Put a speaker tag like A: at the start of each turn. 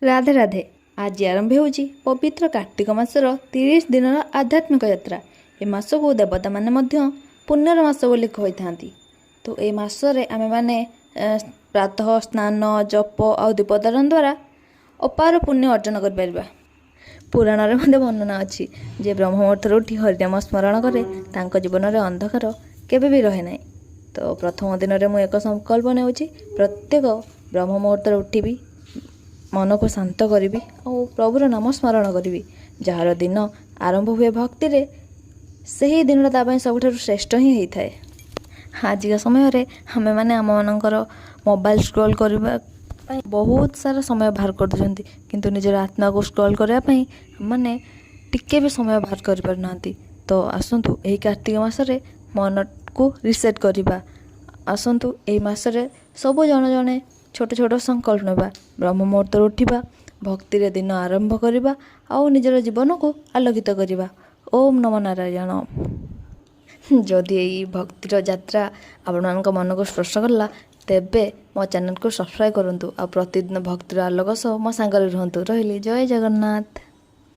A: ରାଧେ ରାଧେ। ଆଜି ଆରମ୍ଭ ହେଉଛି ପବିତ୍ର କାର୍ତ୍ତିକ ମାସର 30 ଦିନର ଆଧ୍ୟାତ୍ମିକ ଯାତ୍ରା। ଏ ମାସକୁ ଦେବତାମାନେ ମଧ୍ୟ ପୁଣ୍ୟର ମାସ ବୋଲି କହିଥାନ୍ତି। ତ ଏ ମାସରେ ଆମେମାନେ ପ୍ରାତଃ ସ୍ନାନ, ଜପ ଆଉ ଦୀପଦାନ ଦ୍ୱାରା ଅପାର ପୁଣ୍ୟ ଅର୍ଜନ କରିପାରିବା। ପୁରାଣରେ ମଧ୍ୟ ବର୍ଣ୍ଣନା ଅଛି ଯେ ବ୍ରହ୍ମ ମୁହୂର୍ତ୍ତରୁ ଉଠି ହରିନାମ ସ୍ମରଣ କରେ ତାଙ୍କ ଜୀବନରେ ଅନ୍ଧକାର କେବେ ବି ରହେ ନାହିଁ। ତ ପ୍ରଥମ ଦିନରେ ମୁଁ ଏକ ସଂକଳ୍ପ ନେଉଛି, ପ୍ରତ୍ୟେକ ବ୍ରହ୍ମ ମୁହୂର୍ତ୍ତରେ ଉଠିବି, ମନକୁ ଶାନ୍ତ କରିବି ଆଉ ପ୍ରଭୁର ନାମ ସ୍ମରଣ କରିବି। ଯାହାର ଦିନ ଆରମ୍ଭ ହୁଏ ଭକ୍ତିରେ, ସେହି ଦିନଟା ତା ପାଇଁ ସବୁଠାରୁ ଶ୍ରେଷ୍ଠ ହିଁ ହେଇଥାଏ। ଆଜିକା ସମୟରେ ଆମେମାନେ ଆମମାନଙ୍କର ମୋବାଇଲ ସ୍କ୍ରୋଲ୍ କରିବା ପାଇଁ ବହୁତ ସାରା ସମୟ ବାହାର କରିଦେଉଛନ୍ତି, କିନ୍ତୁ ନିଜର ଆତ୍ମାକୁ ସ୍କ୍ରୋଲ୍ କରିବା ପାଇଁ ମାନେ ଟିକେ ବି ସମୟ ବାହାର କରିପାରୁନାହାନ୍ତି। ତ ଆସନ୍ତୁ ଏହି କାର୍ତ୍ତିକ ମାସରେ ମନକୁ ରିସେଟ୍ କରିବା। ଆସନ୍ତୁ ଏହି ମାସରେ ସବୁ ଜଣେ ଜଣେ ଛୋଟ ଛୋଟ ସଂକଳ୍ପ ନେବା, ବ୍ରହ୍ମ ମୁହୂର୍ତ୍ତରୁ ଉଠିବା, ଭକ୍ତିରେ ଦିନ ଆରମ୍ଭ କରିବା ଆଉ ନିଜର ଜୀବନକୁ ଆଲୋକିତ କରିବା। ଓମ୍ ନମଃ ନାରାୟଣ। ଯଦି ଏଇ ଭକ୍ତିର ଯାତ୍ରା ଆପଣମାନଙ୍କ ମନକୁ ସ୍ପର୍ଶ କଲା, ତେବେ ମୋ ଚ୍ୟାନେଲକୁ ସବସ୍କ୍ରାଇବ୍ କରନ୍ତୁ ଆଉ ପ୍ରତିଦିନ ଭକ୍ତିର ଆଲୋକ ସହ ମୋ ସାଙ୍ଗରେ ରୁହନ୍ତୁ। ରହିଲି, ଜୟ ଜଗନ୍ନାଥ।